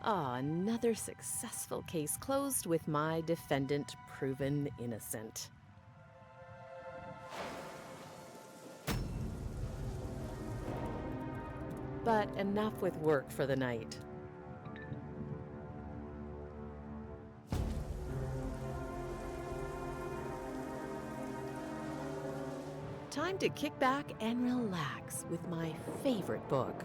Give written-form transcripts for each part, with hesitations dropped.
Ah, another successful case closed with my defendant proven innocent. But enough with work for the night. Time to kick back and relax with my favorite book.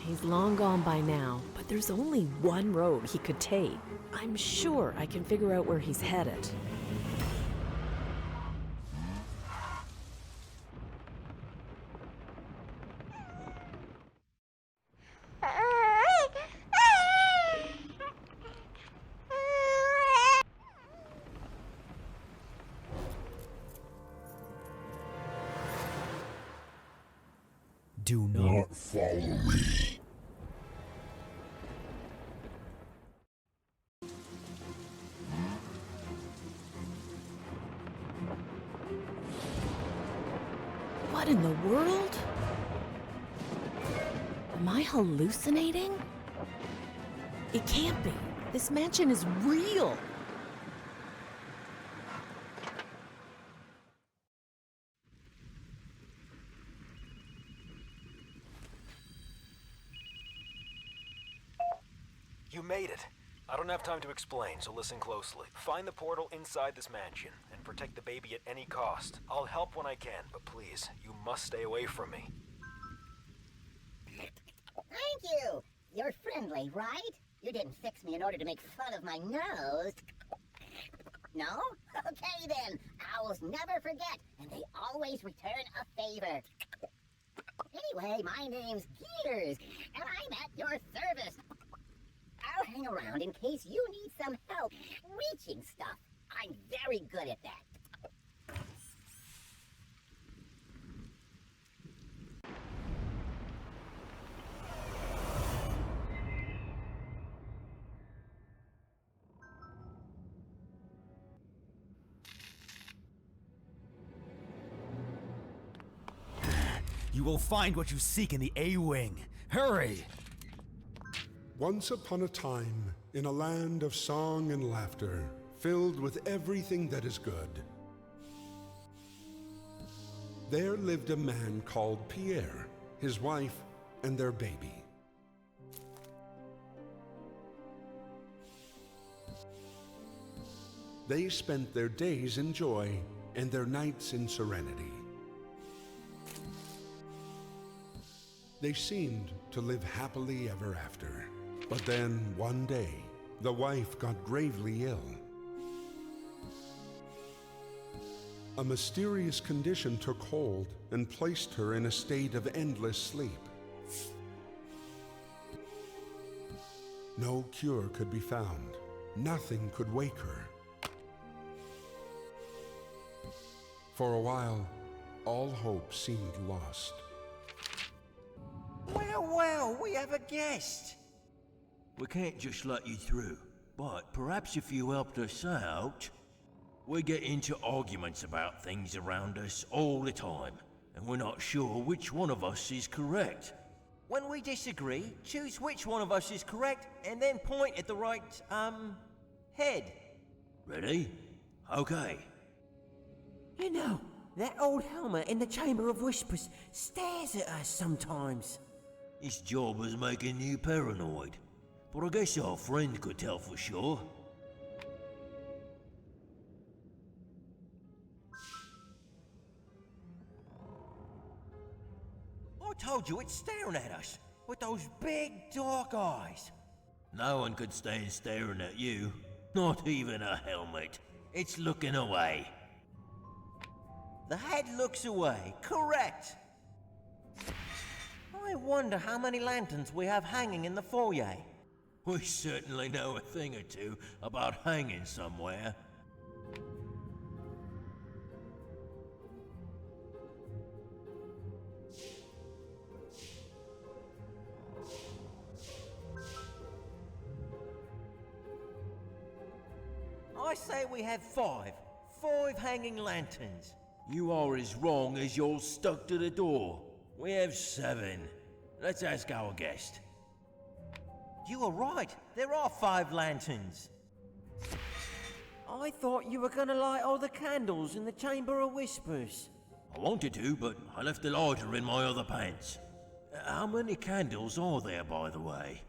He's long gone by now, but there's only one road he could take. I'm sure I can figure out where he's headed. Do not follow me. What in the world? Am I hallucinating? It can't be. This mansion is real. You made it. I don't have time to explain, so listen closely. Find the portal inside this mansion and protect the baby at any cost. I'll help when I can, but please, you must stay away from me. Thank you! You're friendly, right? You didn't fix me in order to make fun of my nose. No? Okay then. Owls never forget, and they always return a favor. Anyway, my name's Gears, and I'm at your service. I'll hang around in case you need some help reaching stuff. I'm very good at that. You will find what you seek in the A-Wing. Hurry! Once upon a time, in a land of song and laughter, filled with everything that is good, there lived a man called Pierre, his wife, and their baby. They spent their days in joy and their nights in serenity. They seemed to live happily ever after. But then, one day, the wife got gravely ill. A mysterious condition took hold and placed her in a state of endless sleep. No cure could be found. Nothing could wake her. For a while, all hope seemed lost. Well, we have a guest. We can't just let you through, but perhaps if you helped us out... We get into arguments about things around us all the time, and we're not sure which one of us is correct. When we disagree, choose which one of us is correct, and then point at the right, head. Ready? Okay. You know, that old helmet in the Chamber of Whispers stares at us sometimes. His job is making you paranoid, but I guess our friend could tell for sure. I told you it's staring at us, with those big dark eyes. No one could stand staring at you, not even a helmet. It's looking away. The head looks away, correct. I wonder how many lanterns we have hanging in the foyer. We certainly know a thing or two about hanging somewhere. I say we have 5? 5 hanging lanterns. You are as wrong as you're stuck to the door. We have 7. Let's ask our guest. You are right. There are 5 lanterns. I thought you were gonna light all the candles in the Chamber of Whispers. I wanted to, but I left the lighter in my other pants. How many candles are there, by the way?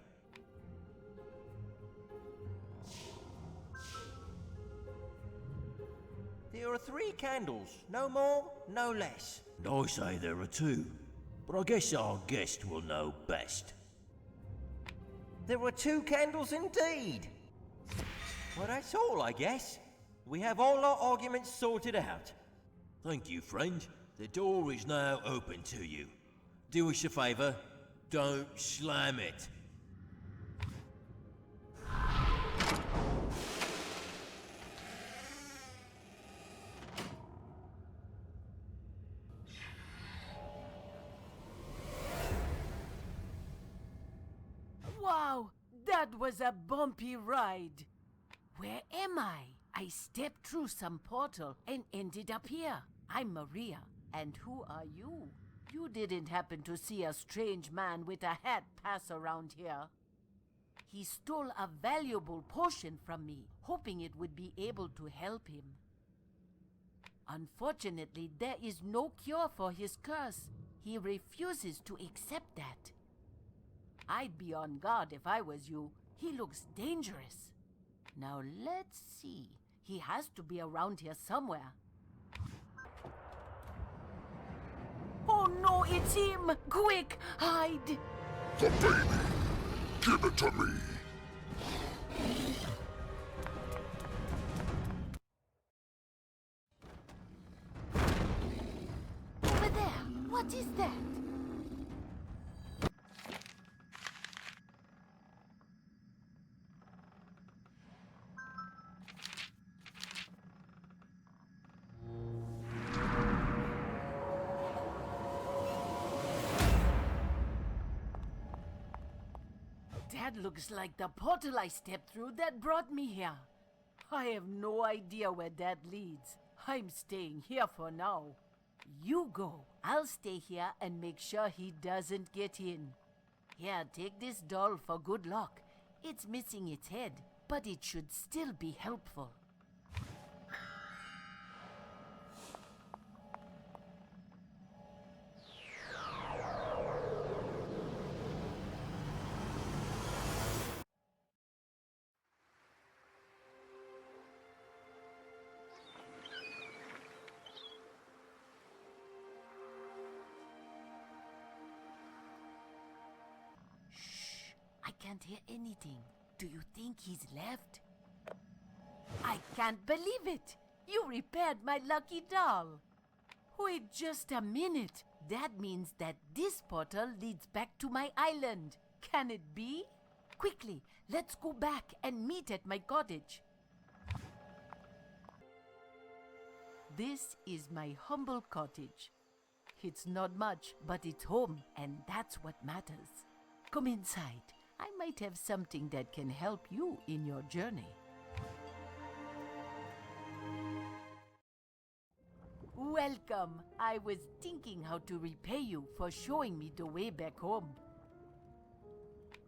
There are 3 candles. No more, no less. And I say there are 2. But I guess our guest will know best. There are 2 candles indeed. Well, that's all, I guess. We have all our arguments sorted out. Thank you, friend. The door is now open to you. Do us a favor. Don't slam it. Wow, that was a bumpy ride. Where am I? I stepped through some portal and ended up here. I'm Maria. And who are you? You didn't happen to see a strange man with a hat pass around here. He stole a valuable potion from me, hoping it would be able to help him. Unfortunately, there is no cure for his curse. He refuses to accept that. I'd be on guard if I was you. He looks dangerous. Now let's see. He has to be around here somewhere. Oh no, it's him! Quick, hide! The baby! Give it to me! Over there! What is that? That looks like the portal I stepped through that brought me here. I have no idea where that leads. I'm staying here for now. You go. I'll stay here and make sure he doesn't get in. Here, take this doll for good luck. It's missing its head, but it should still be helpful. I can't hear anything. Do you think he's left? I can't believe it! You repaired my lucky doll! Wait just a minute. That means that this portal leads back to my island. Can it be? Quickly, let's go back and meet at my cottage. This is my humble cottage. It's not much, but it's home, and that's what matters. Come inside. I might have something that can help you in your journey. Welcome. I was thinking how to repay you for showing me the way back home.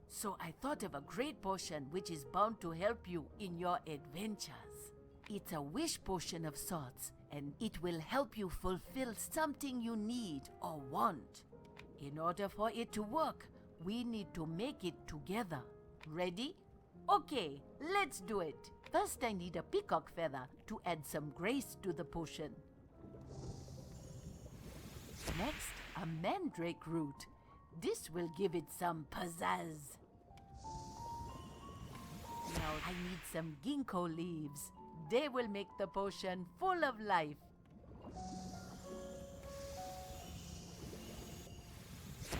So I thought of a great potion which is bound to help you in your adventures. It's a wish potion of sorts, and it will help you fulfill something you need or want. In order for it to work, we need to make it together. Ready? Okay, let's do it. First, I need a peacock feather to add some grace to the potion. Next, a mandrake root. This will give it some pizzazz. Now I need some ginkgo leaves. They will make the potion full of life.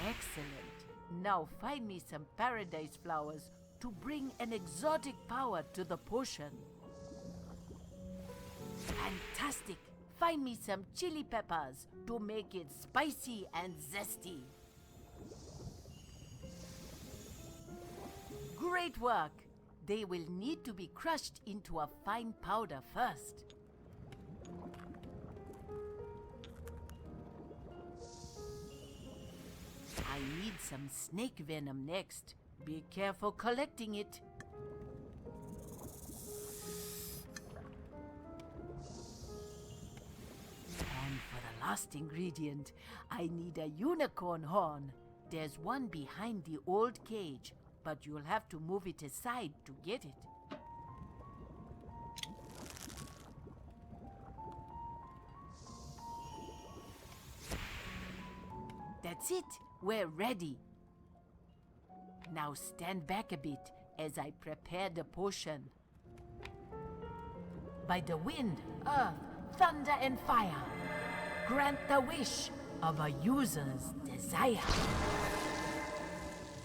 Excellent. Now find me some paradise flowers to bring an exotic power to the potion. Fantastic! Find me some chili peppers to make it spicy and zesty. Great work! They will need to be crushed into a fine powder first. I need some snake venom next. Be careful collecting it. And for the last ingredient, I need a unicorn horn. There's one behind the old cage, but you'll have to move it aside to get it. That's it. We're ready. Now stand back a bit as I prepare the potion. By the wind, earth, thunder, and fire, grant the wish of a user's desire.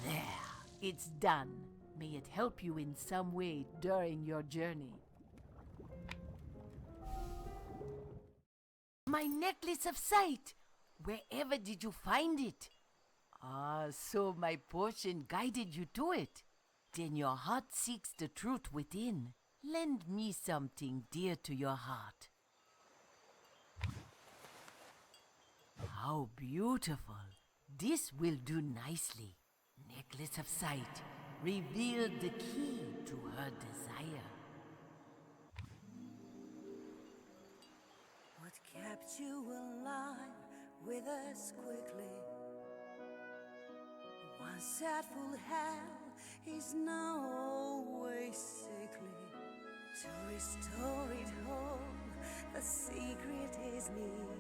There, it's done. May it help you in some way during your journey. My necklace of sight! Wherever did you find it? Ah, so my potion guided you to it. Then your heart seeks the truth within. Lend me something dear to your heart. How beautiful. This will do nicely. Necklace of sight. Reveal the key to her desire. What kept you alive with us quickly? One sad full hell is now always sickly. To restore it whole, the secret is near.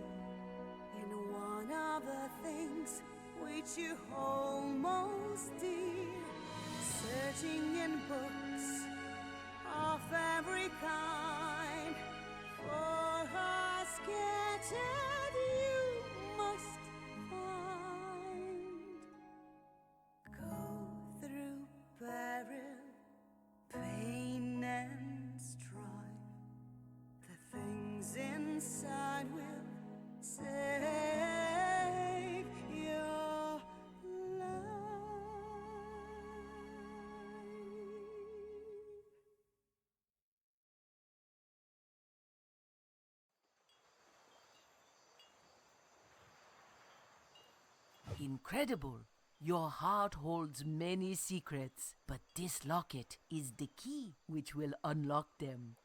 In one of the things which you hold most dear, searching in books of every kind, for her scattered you must find. Go through peril, pain and strife, the things inside will save your life. Incredible! Your heart holds many secrets, but this locket is the key which will unlock them.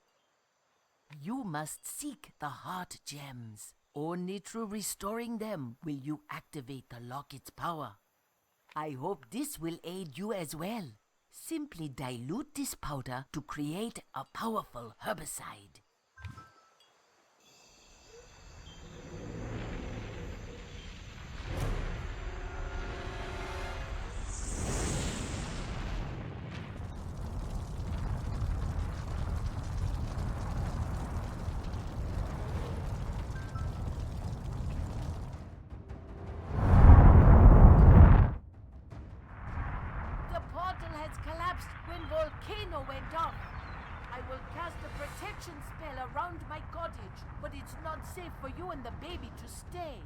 You must seek the heart gems. Only through restoring them will you activate the locket's power. I hope this will aid you as well. Simply dilute this powder to create a powerful herbicide. Went off. I will cast a protection spell around my cottage, but it's not safe for you and the baby to stay.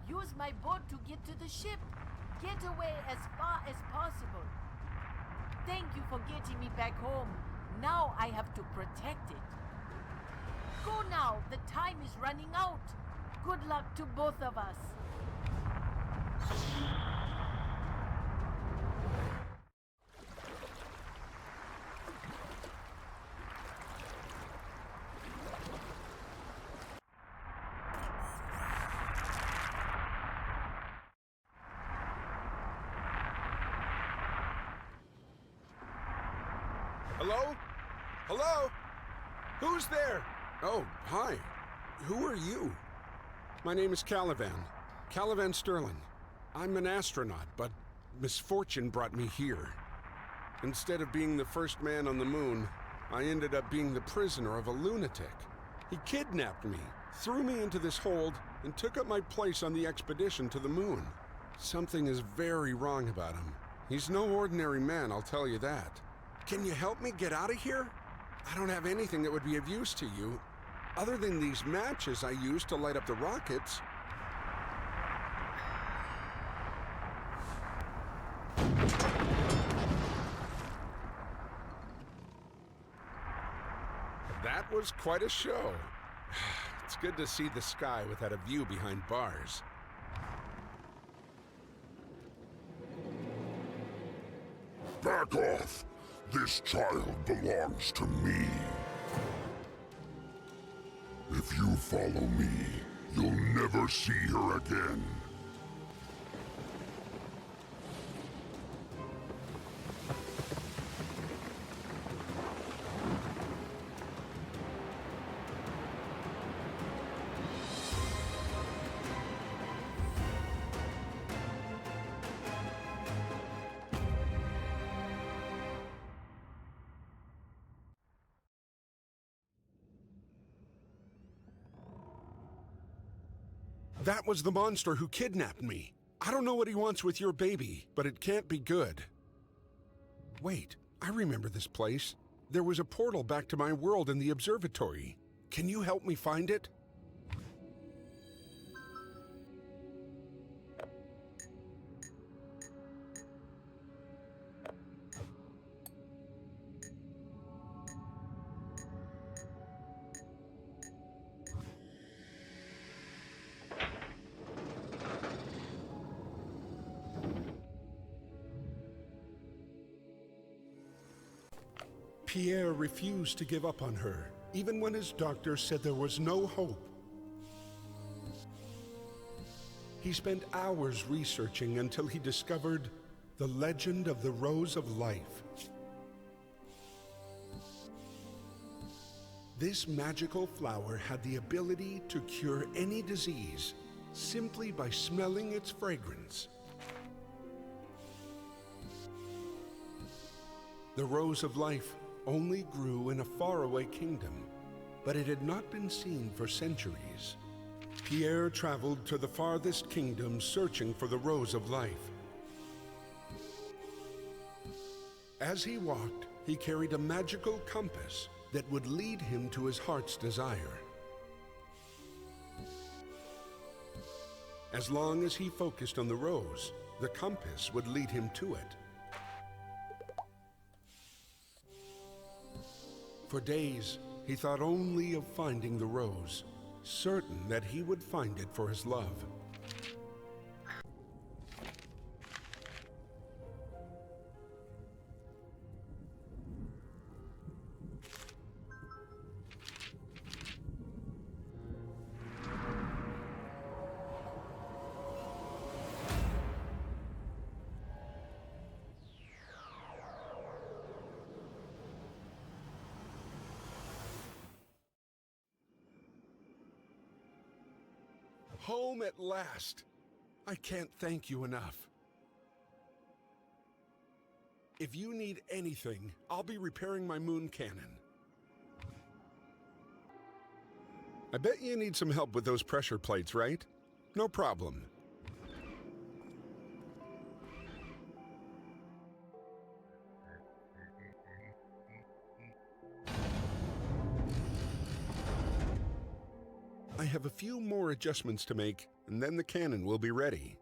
Use my boat to get to the ship. Get away as far as possible. Thank you for getting me back home. Now I have to protect it. Go now. The time is running out. Good luck to both of us. Hello? Hello? Who's there? Oh, hi. Who are you? My name is Caliban. Caliban Sterling. I'm an astronaut, but misfortune brought me here. Instead of being the first man on the moon, I ended up being the prisoner of a lunatic. He kidnapped me, threw me into this hold, and took up my place on the expedition to the moon. Something is very wrong about him. He's no ordinary man, I'll tell you that. Can you help me get out of here? I don't have anything that would be of use to you, other than these matches I use to light up the rockets. That was quite a show. It's good to see the sky without a view behind bars. Back off! This child belongs to me. If you follow me, you'll never see her again. That was the monster who kidnapped me. I don't know what he wants with your baby, but it can't be good. Wait, I remember this place. There was a portal back to my world in the observatory. Can you help me find it? Pierre refused to give up on her, even when his doctor said there was no hope. He spent hours researching until he discovered the legend of the Rose of Life. This magical flower had the ability to cure any disease simply by smelling its fragrance. The Rose of Life only grew in a faraway kingdom, but it had not been seen for centuries. Pierre traveled to the farthest kingdom searching for the Rose of Life. As he walked, he carried a magical compass that would lead him to his heart's desire. As long as he focused on the rose, the compass would lead him to it. For days, he thought only of finding the rose, certain that he would find it for his love. Home at last! I can't thank you enough. If you need anything, I'll be repairing my moon cannon. I bet you need some help with those pressure plates, right? No problem. I have a few more adjustments to make, and then the cannon will be ready.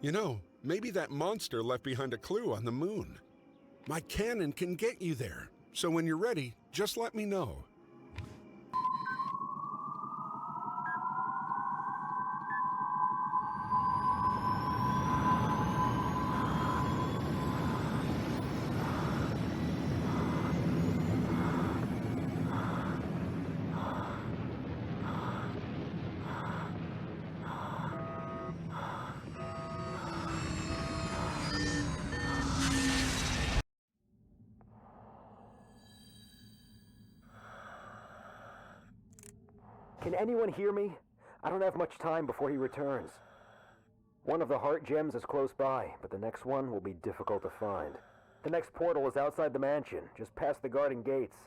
You know, maybe that monster left behind a clue on the moon. My cannon can get you there, so when you're ready, just let me know. Can anyone hear me? I don't have much time before he returns. One of the heart gems is close by, but the next one will be difficult to find. The next portal is outside the mansion, just past the garden gates.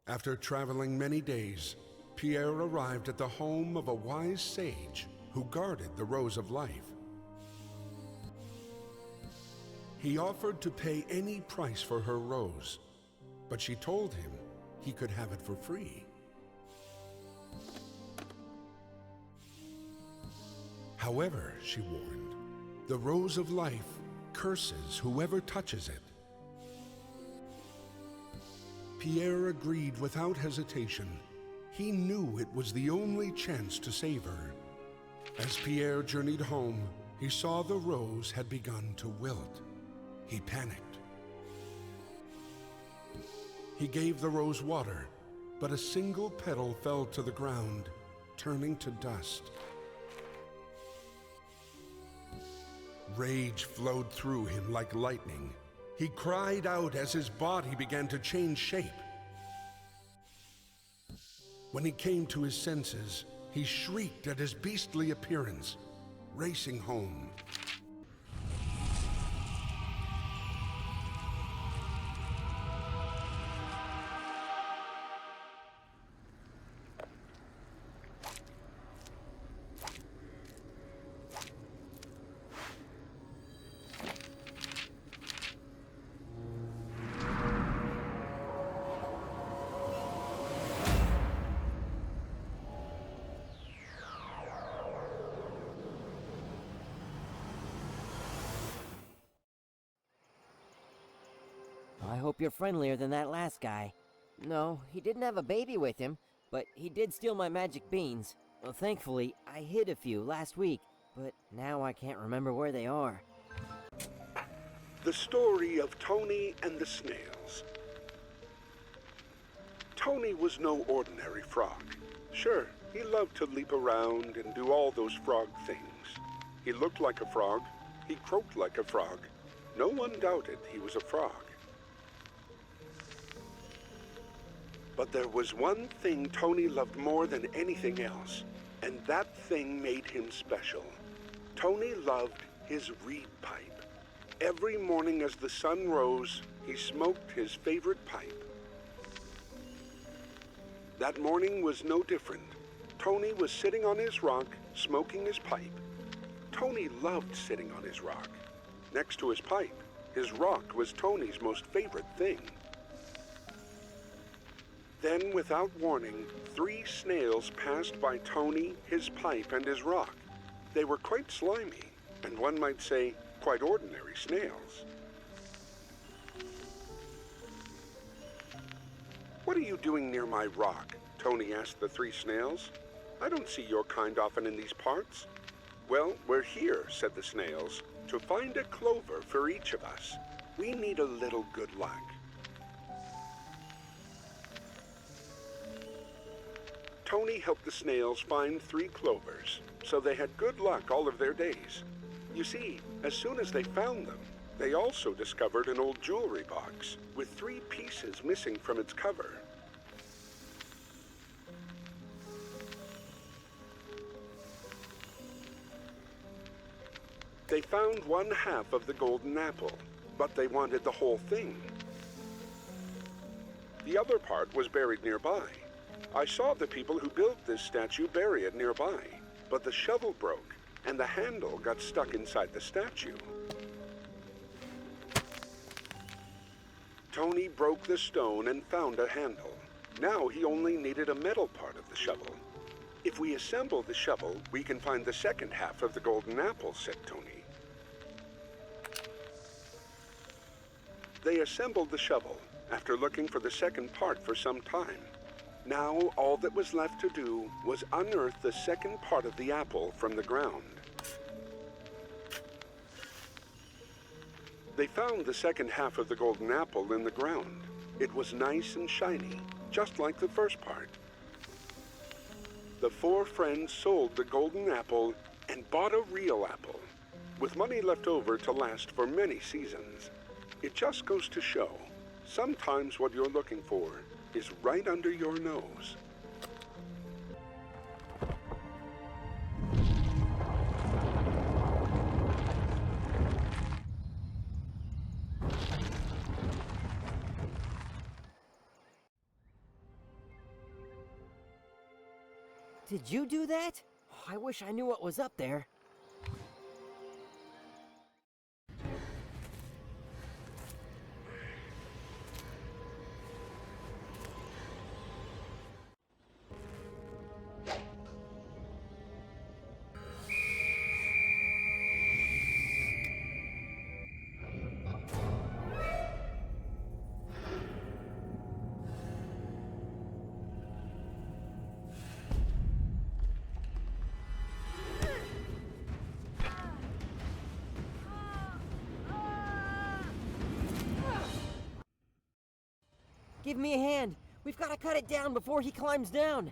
After traveling many days, Pierre arrived at the home of a wise sage who guarded the Rose of Life. He offered to pay any price for her rose, but she told him he could have it for free. However, she warned, the Rose of Life curses whoever touches it. Pierre agreed without hesitation. He knew it was the only chance to save her. As Pierre journeyed home, he saw the rose had begun to wilt. He panicked. He gave the rose water, but a single petal fell to the ground, turning to dust. Rage flowed through him like lightning. He cried out as his body began to change shape. When he came to his senses, he shrieked at his beastly appearance, racing home. I hope you're friendlier than that last guy. No, he didn't have a baby with him, but he did steal my magic beans. Well, thankfully, I hid a few last week, but now I can't remember where they are. The story of Tony and the snails. Tony was no ordinary frog. Sure, he loved to leap around and do all those frog things. He looked like a frog. He croaked like a frog. No one doubted he was a frog. But there was one thing Tony loved more than anything else, and that thing made him special. Tony loved his reed pipe. Every morning as the sun rose, he smoked his favorite pipe. That morning was no different. Tony was sitting on his rock, smoking his pipe. Tony loved sitting on his rock. Next to his pipe, his rock was Tony's most favorite thing. Then, without warning, 3 snails passed by Tony, his pipe, and his rock. They were quite slimy, and one might say, quite ordinary snails. "What are you doing near my rock?" Tony asked the 3 snails. "I don't see your kind often in these parts." "Well, we're here," said the snails, "to find a clover for each of us. We need a little good luck." Tony helped the snails find 3 clovers, so they had good luck all of their days. You see, as soon as they found them, they also discovered an old jewelry box with 3 pieces missing from its cover. They found 1/2 of the golden apple, but they wanted the whole thing. The other part was buried nearby. I saw the people who built this statue bury it nearby, but the shovel broke and the handle got stuck inside the statue. Tony broke the stone and found a handle. Now he only needed a metal part of the shovel. "If we assemble the shovel, we can find the second half of the golden apple," said Tony. They assembled the shovel after looking for the second part for some time. Now all that was left to do was unearth the second part of the apple from the ground. They found the second half of the golden apple in the ground. It was nice and shiny, just like the first part. The 4 friends sold the golden apple and bought a real apple, with money left over to last for many seasons. It just goes to show, sometimes what you're looking for is right under your nose. Did you do that? I wish I knew what was up there. Give me a hand. We've got to cut it down before he climbs down.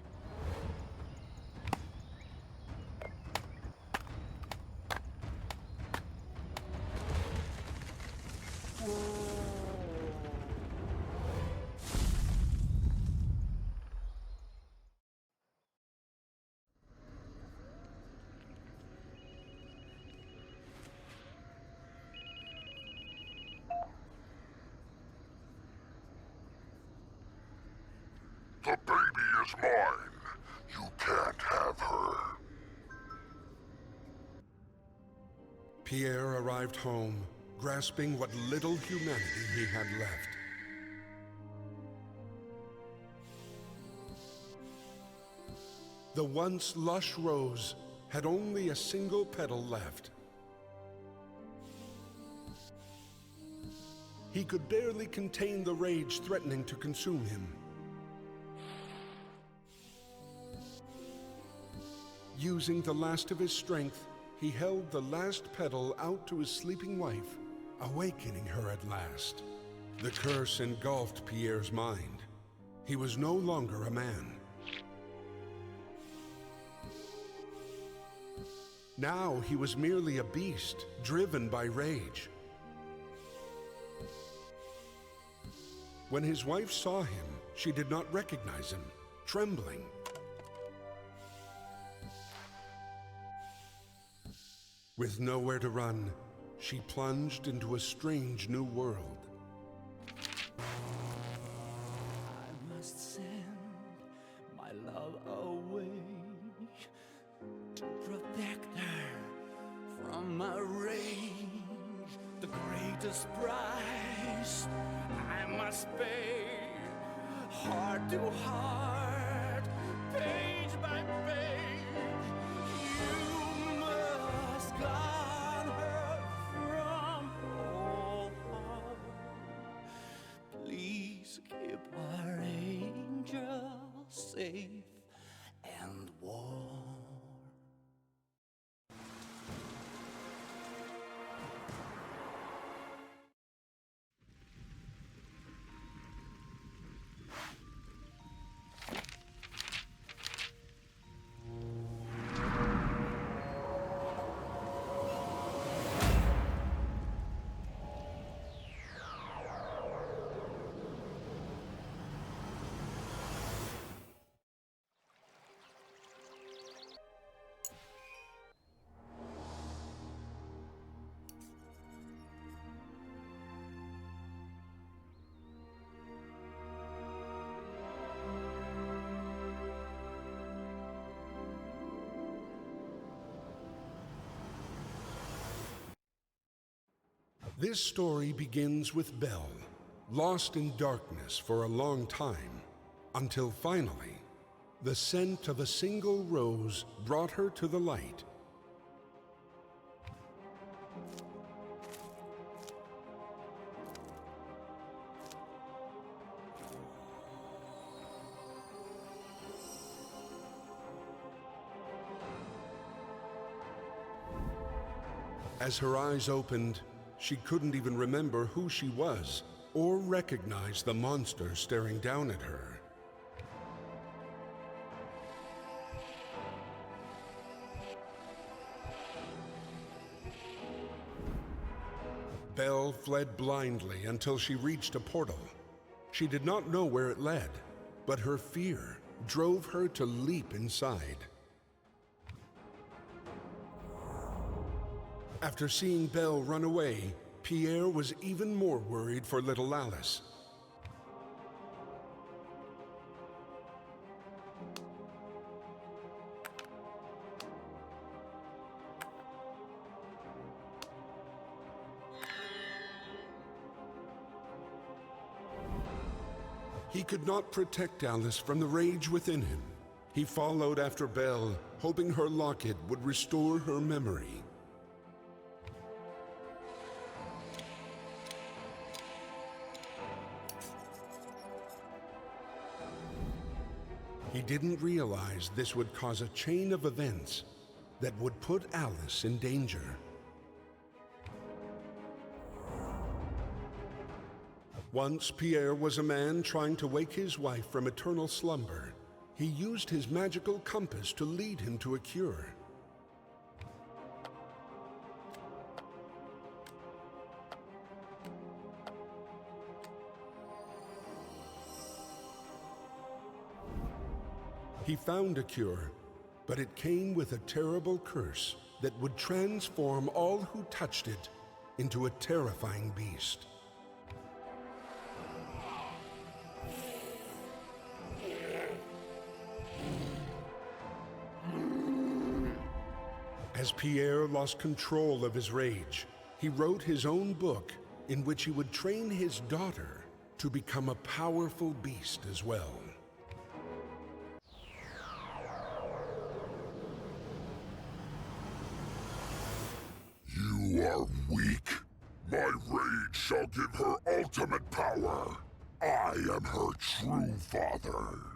The baby is mine. You can't have her. Pierre arrived home, grasping what little humanity he had left. The once lush rose had only a single petal left. He could barely contain the rage threatening to consume him. Using the last of his strength, he held the last petal out to his sleeping wife, awakening her at last. The curse engulfed Pierre's mind. He was no longer a man. Now he was merely a beast, driven by rage. When his wife saw him, she did not recognize him, trembling. With nowhere to run, she plunged into a strange new world. I must send my love away to protect her from my rage. The greatest price I must pay, heart to heart, page by page. You must guard her from all harm. Please keep our angel safe and warm. This story begins with Belle, lost in darkness for a long time, until finally, the scent of a single rose brought her to the light. As her eyes opened, she couldn't even remember who she was or recognize the monster staring down at her. Belle fled blindly until she reached a portal. She did not know where it led, but her fear drove her to leap inside. After seeing Belle run away, Pierre was even more worried for little Alice. He could not protect Alice from the rage within him. He followed after Belle, hoping her locket would restore her memory. He didn't realize this would cause a chain of events that would put Alice in danger. Once Pierre was a man trying to wake his wife from eternal slumber. He used his magical compass to lead him to a cure. He found a cure, but it came with a terrible curse that would transform all who touched it into a terrifying beast. As Pierre lost control of his rage, he wrote his own book in which he would train his daughter to become a powerful beast as well. You are weak. My rage shall give her ultimate power. I am her true father.